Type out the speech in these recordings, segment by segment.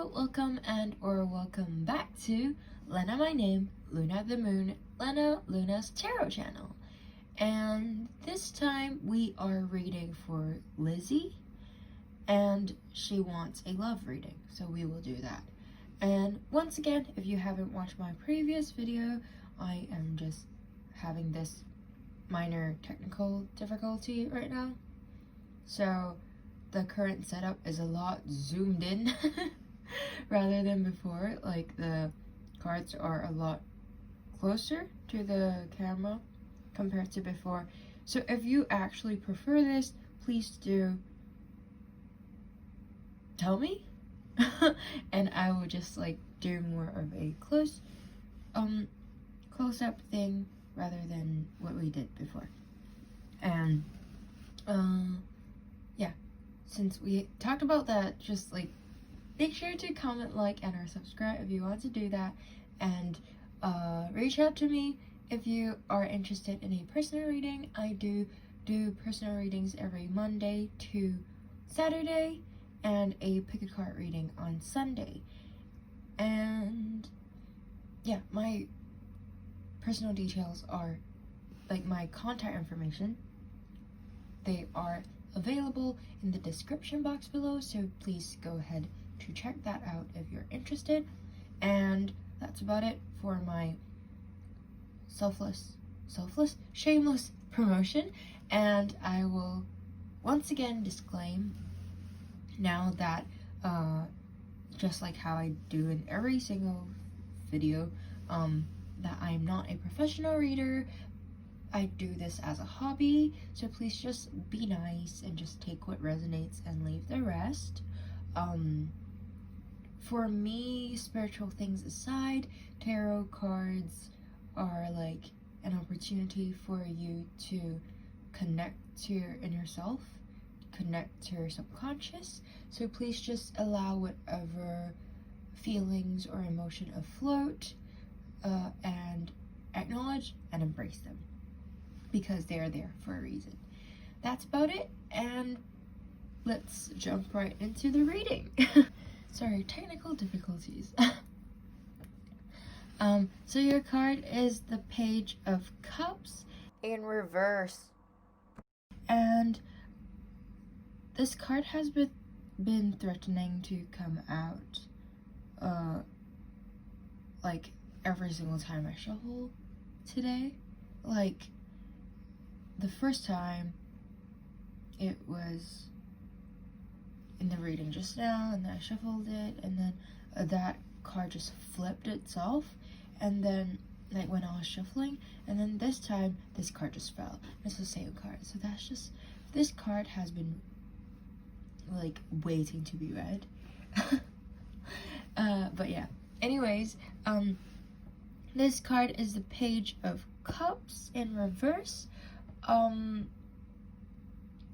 Hello, welcome welcome back to Lena My Name, Luna the Moon, Luna's Tarot channel. And this time we are reading for Lizzie, and she wants a love reading, so we will do that. And once again, if you haven't watched my previous video, I am just having this minor technical difficulty right now. So the current setup is a lot zoomed in rather than before. Like, the cards are a lot closer to the camera compared to before. So if you actually prefer this, please do tell me and I will just like do more of a close-up thing rather than what we did before. And yeah, since we talked about that, just like make sure to comment, like, and or subscribe if you want to do that, and reach out to me if you are interested in a personal reading. I do personal readings every Monday to Saturday and a pick a card reading on Sunday. And yeah, my personal details are, like, my contact information, they are available in the description box below, so please go ahead to check that out if you're interested. And that's about it for my shameless promotion. And I will once again disclaim now that just like how I do in every single video, that I am not a professional reader. I do this as a hobby, so please just be nice and just take what resonates and leave the rest. For me, spiritual things aside, tarot cards are like an opportunity for you to connect to your inner self, connect to your subconscious. So please just allow whatever feelings or emotion afloat, and acknowledge and embrace them, because they are there for a reason. That's about it, and let's jump right into the reading. Sorry, technical difficulties. So your card is the Page of Cups in reverse. And this card has been threatening to come out like every single time I shuffle today. Like, the first time it was in the reading just now, and then I shuffled it, and then that card just flipped itself, and then like when I was shuffling, and then this time this card just fell. It's the same card, so that's just, this card has been like waiting to be read. But yeah, anyways, this card is the Page of Cups in reverse.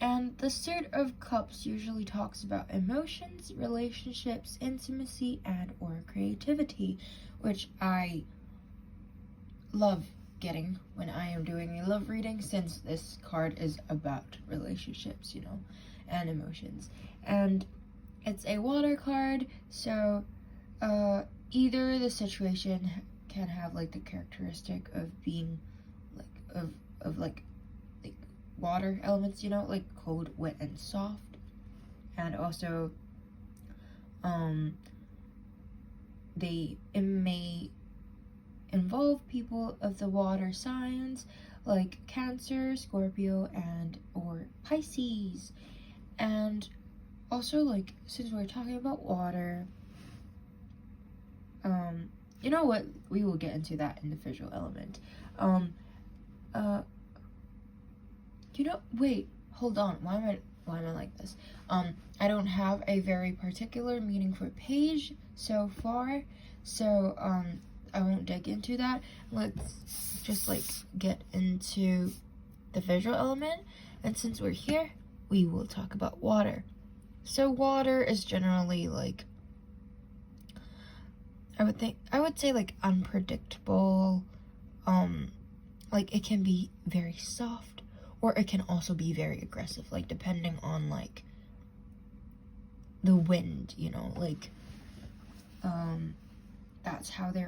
And the Third of Cups usually talks about emotions, relationships, intimacy, and or creativity, which I love getting when I am doing a love reading, since this card is about relationships, you know, and emotions. And it's a water card, so either the situation can have like the characteristic of being like of like water elements, you know, like cold, wet, and soft. And also it may involve people of the water signs like Cancer, Scorpio, and or Pisces. And also, like, since we're talking about water, you know what, we will get into that in the visual element. You know, wait, hold on, why am I like this? I don't have a very particular meaning for page so far, so I won't dig into that. Let's just like get into the visual element, and since we're here, we will talk about water. So water is generally like, I would say like unpredictable. Like, it can be very soft, or it can also be very aggressive, like depending on like the wind, you know, like that's how they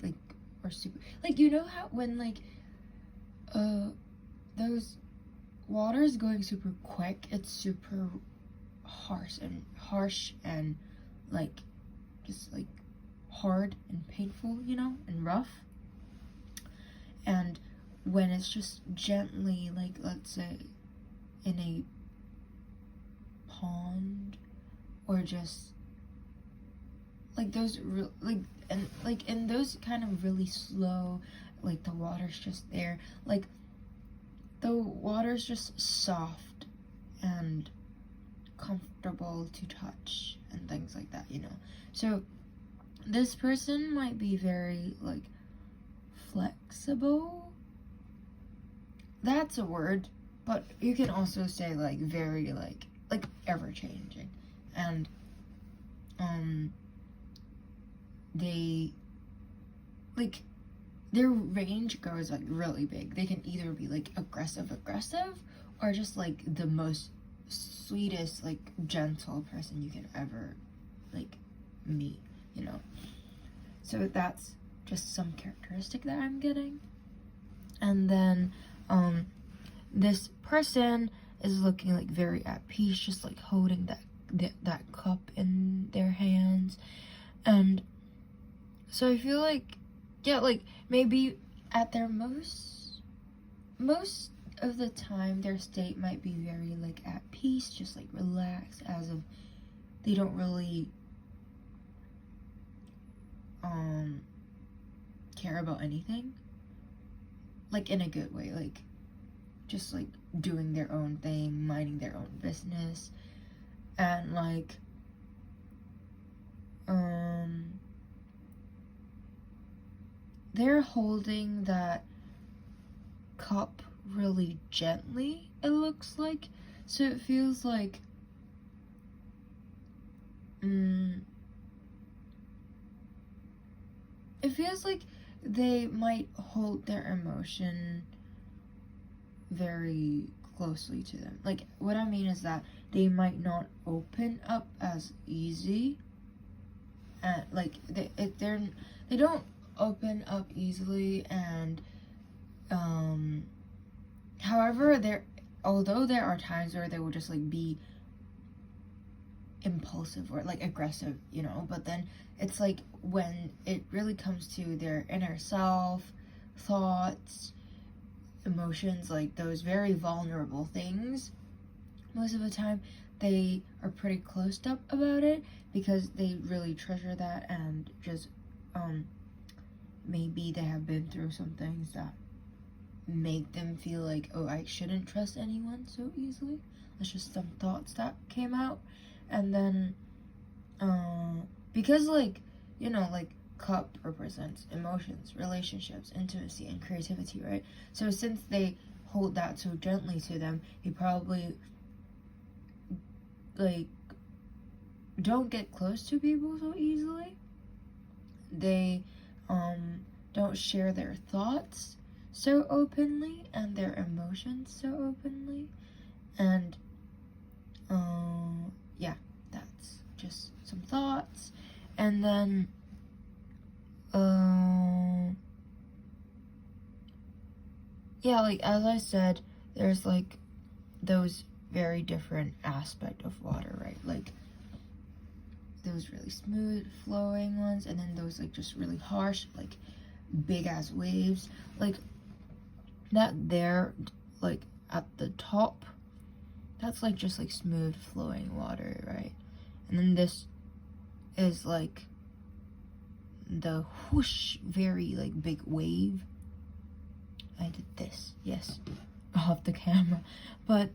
like are super, like, you know how when like those water's going super quick, it's super harsh and like just like hard and painful, you know, and rough. And when it's just gently, like, let's say in a pond, or just like those and like in those kind of really slow, like the water's just there, like the water's just soft and comfortable to touch and things like that, you know. So this person might be very like flexible. That's a word, but you can also say like very like ever changing. And they like their range goes like really big. They can either be like aggressive or just like the most sweetest, like gentle person you can ever like meet, you know. So that's just some characteristic that I'm getting. And then this person is looking like very at peace, just like holding that cup in their hands. And so I feel like, yeah, like maybe at their most of the time their state might be very like at peace, just like relaxed, as if they don't really care about anything, like in a good way, like just like doing their own thing, minding their own business. And like they're holding that cup really gently, it looks like. So it feels like it feels like they might hold their emotion very closely to them. Like, what I mean is that they might not open up as easy, and like they don't open up easily. And however, although there are times where they will just like be impulsive or like aggressive, you know, but then it's like when it really comes to their inner self, thoughts, emotions, like those very vulnerable things, most of the time they are pretty closed up about it because they really treasure that. And just maybe they have been through some things that make them feel like, oh, I shouldn't trust anyone so easily. That's just some thoughts that came out. And then because like, you know, like cup represents emotions, relationships, intimacy, and creativity, right? So since they hold that so gently to them, they probably like don't get close to people so easily. They don't share their thoughts so openly and their emotions so openly. And yeah, that's just some thoughts. And then yeah, like as I said, there's like those very different aspect of water, right? Like those really smooth flowing ones, and then those like just really harsh, like big ass waves, like that there, like at the top, that's like just like smooth flowing water, right? And then this is like the whoosh, very like big wave. I did this, yes, off the camera. But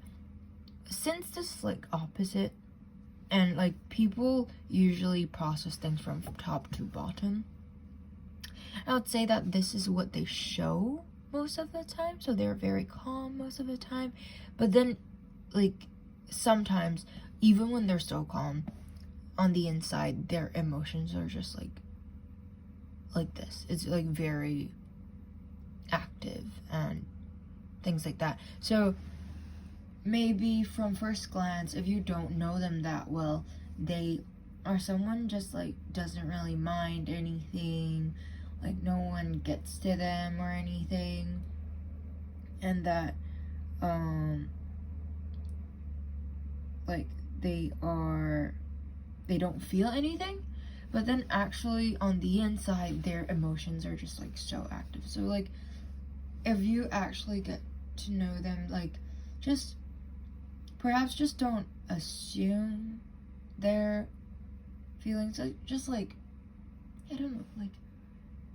since this is like opposite, and like people usually process things from top to bottom, I would say that this is what they show most of the time. So they're very calm most of the time, but then like sometimes even when they're so calm, on the inside their emotions are just like this. It's like very active and things like that. So maybe from first glance, if you don't know them that well, they are someone just like doesn't really mind anything, like no one gets to them or anything, and that like they don't feel anything, but then actually on the inside their emotions are just like so active. So like if you actually get to know them, like just perhaps just don't assume their feelings, like just like I don't know, like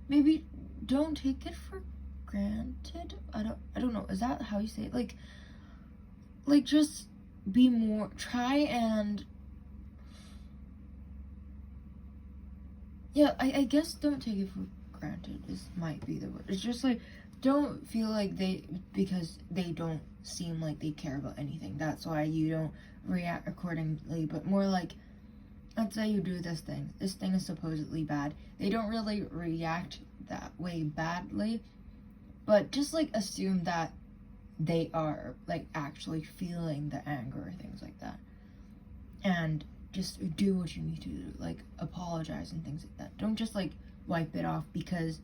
maybe don't take it for granted. I don't know, is that how you say it? Like just be more, try and yeah, I guess don't take it for granted might be the word. It's just like don't feel like because they don't seem like they care about anything, that's why you don't react accordingly, but more like, let's say you do this thing is supposedly bad, they don't really react that way badly, but just like assume that they are like actually feeling the anger or things like that, and just do what you need to do, like apologize and things like that. Don't just like wipe it off because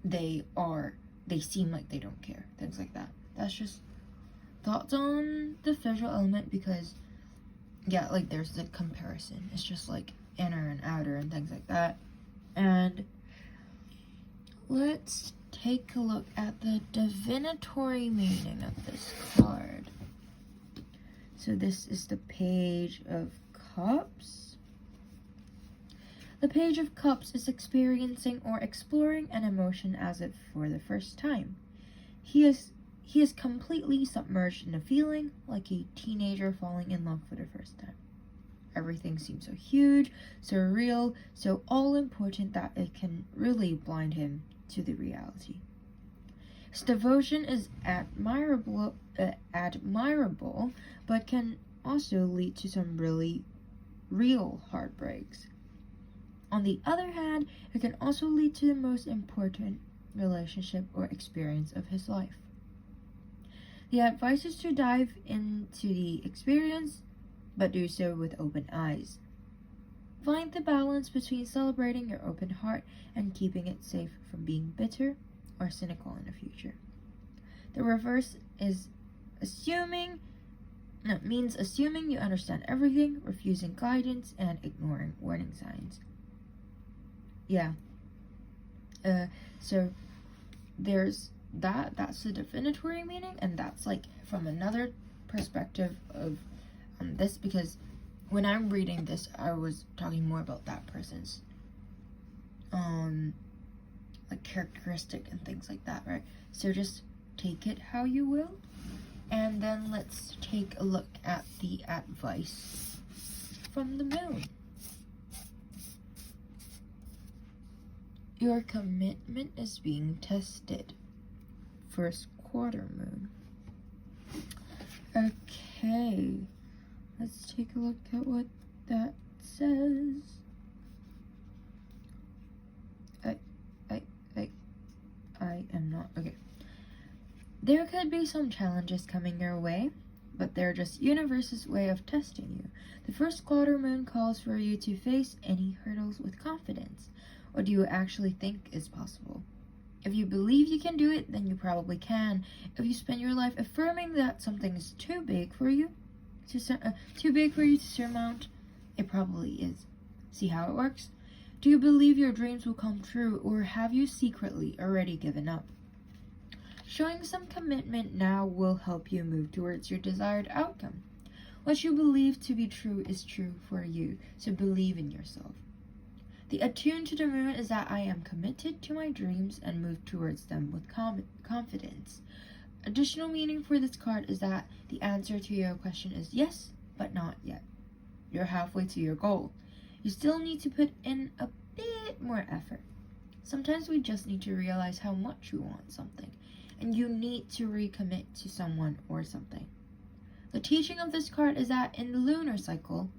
they seem like they don't care, things like that. That's just thoughts on the visual element, because yeah, like there's the comparison, it's just like inner and outer and things like that. And let's take a look at the divinatory meaning of this card. So this is the Page of Cups. The Page of Cups is experiencing or exploring an emotion as if for the first time. He is completely submerged in a feeling, like a teenager falling in love for the first time. Everything seems so huge, so real, so all-important that it can really blind him to the reality. His devotion is admirable, but can also lead to some really real heartbreaks. On the other hand, it can also lead to the most important relationship or experience of his life. The advice is to dive into the experience, but do so with open eyes. Find the balance between celebrating your open heart and keeping it safe from being bitter or cynical in the future. The reverse is means assuming you understand everything, refusing guidance, and ignoring warning signs. Yeah. So there's that's the divinatory meaning, and that's like from another perspective of this, because when I'm reading this, I was talking more about that person's like characteristic and things like that, right? So just take it how you will, and then let's take a look at the advice from the moon. Your commitment is being tested. First quarter moon. Okay, let's take a look at what that says. I am not, okay. There could be some challenges coming your way, but they're just universe's way of testing you. The first quarter moon calls for you to face any hurdles with confidence. What do you actually think is possible? If you believe you can do it, then you probably can. If you spend your life affirming that something is too big for you to surmount, it probably is. See how it works? Do you believe your dreams will come true, or have you secretly already given up? Showing some commitment now will help you move towards your desired outcome. What you believe to be true is true for you, so believe in yourself. The attune to the moon is that I am committed to my dreams and move towards them with confidence. Additional meaning for this card is that the answer to your question is yes, but not yet. You're halfway to your goal. You still need to put in a bit more effort. Sometimes we just need to realize how much we want something, and you need to recommit to someone or something. The teaching of this card is that in the lunar cycle,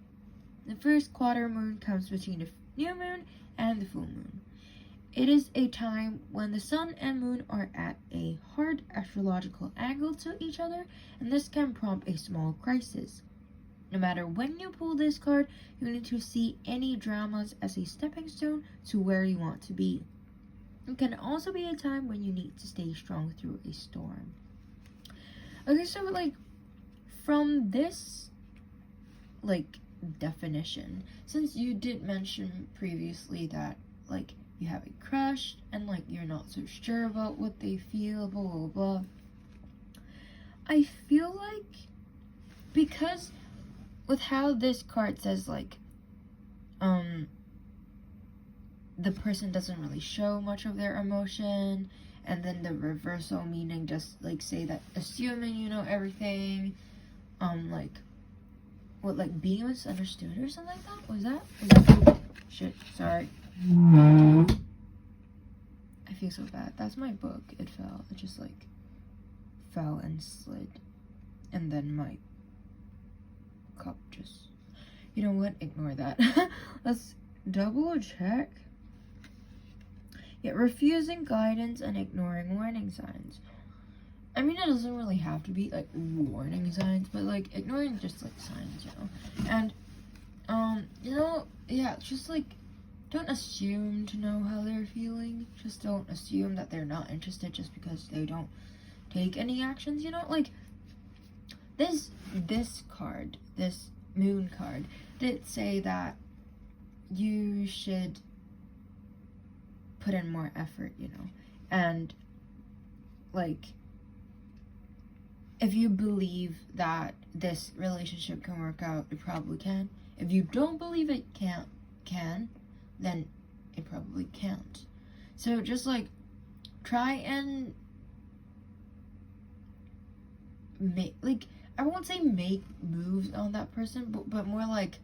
the first quarter moon comes between the new moon and the full moon. It is a time when the sun and moon are at a hard astrological angle to each other, and this can prompt a small crisis. no matter when you pull this card, you need to see any dramas as a stepping stone to where you want to be. It can also be a time when you need to stay strong through a storm. Okay, so like from this like definition, since you did mention previously that like you have a crush and like you're not so sure about what they feel, blah blah blah, I feel like because with how this card says like the person doesn't really show much of their emotion, and then the reversal meaning just like say that assuming you know everything, like what, like being misunderstood or something like that? Was that shit, sorry. I feel so bad. That's my book. It fell. It just like fell and slid, and then my cup just, you know what, ignore that. Let's double check. Yet refusing guidance and ignoring warning signs. I mean, it doesn't really have to be like warning signs, but like ignoring just like signs, you know. And you know, yeah, just like don't assume to know how they're feeling. Just don't assume that they're not interested just because they don't take any actions, you know. Like this card, this moon card, did say that you should put in more effort, you know, and like if you believe that this relationship can work out, it probably can. If you don't believe it can, then it probably can't. So just like try and make, like, I won't say make moves on that person, but more like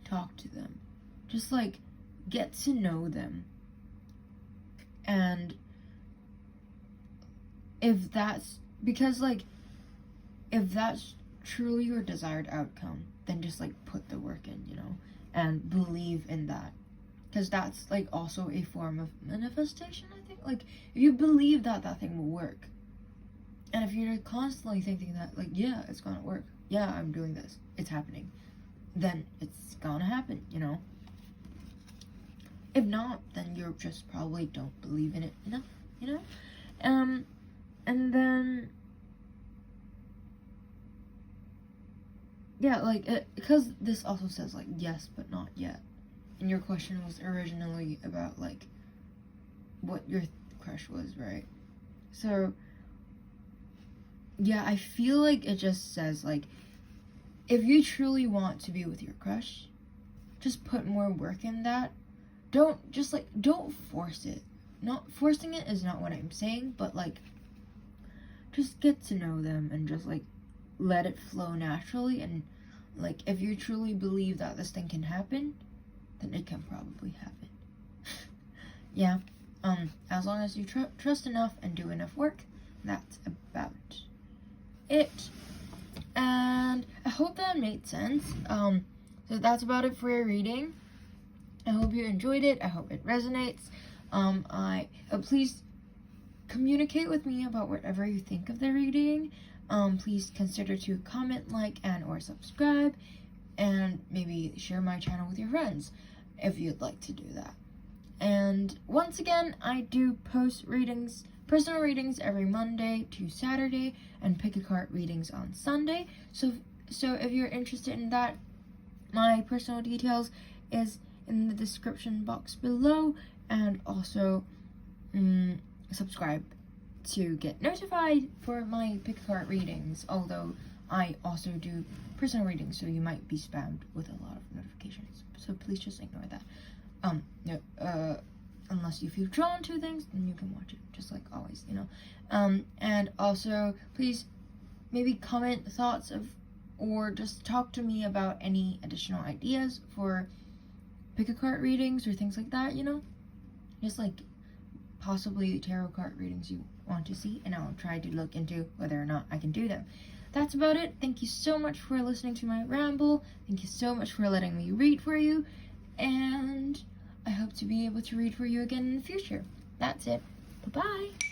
talk to them. Just like get to know them. And if that's, because like if that's truly your desired outcome, then just like put the work in, you know, and believe in that, because that's like also a form of manifestation, I think. Like if you believe that that thing will work, and if you're constantly thinking that like, yeah, it's gonna work, yeah, I'm doing this, it's happening, then it's gonna happen, you know. If not, then you just probably don't believe in it enough, you know. And then yeah, like because this also says like yes but not yet, and your question was originally about like what your crush was, right? So yeah, I feel like it just says like if you truly want to be with your crush, just put more work in that. Don't force it. Not forcing it is not what I'm saying, but like just get to know them and just like let it flow naturally. And like if you truly believe that this thing can happen, then it can probably happen. Yeah, as long as you trust enough and do enough work, that's about it. And I hope that made sense. So that's about it for your reading. I hope you enjoyed it. I hope it resonates. Please communicate with me about whatever you think of the reading. Please consider to comment, like, and or subscribe, and maybe share my channel with your friends if you'd like to do that. And once again, I do post readings, personal readings, every Monday to Saturday, and pick a card readings on Sunday. So if you're interested in that, my personal details is in the description box below, and also subscribe to get notified for my pick a card readings, although I also do personal readings, so you might be spammed with a lot of notifications, so please just ignore that. Unless you feel drawn to things, then you can watch it, just like always, you know. And also please maybe comment thoughts of, or just talk to me about any additional ideas for pick a card readings or things like that, you know. Just like possibly tarot card readings you want to see, and I'll try to look into whether or not I can do them. That's about it. Thank you so much for listening to my ramble. Thank you so much for letting me read for you, and I hope to be able to read for you again in the future. That's it. Bye-bye.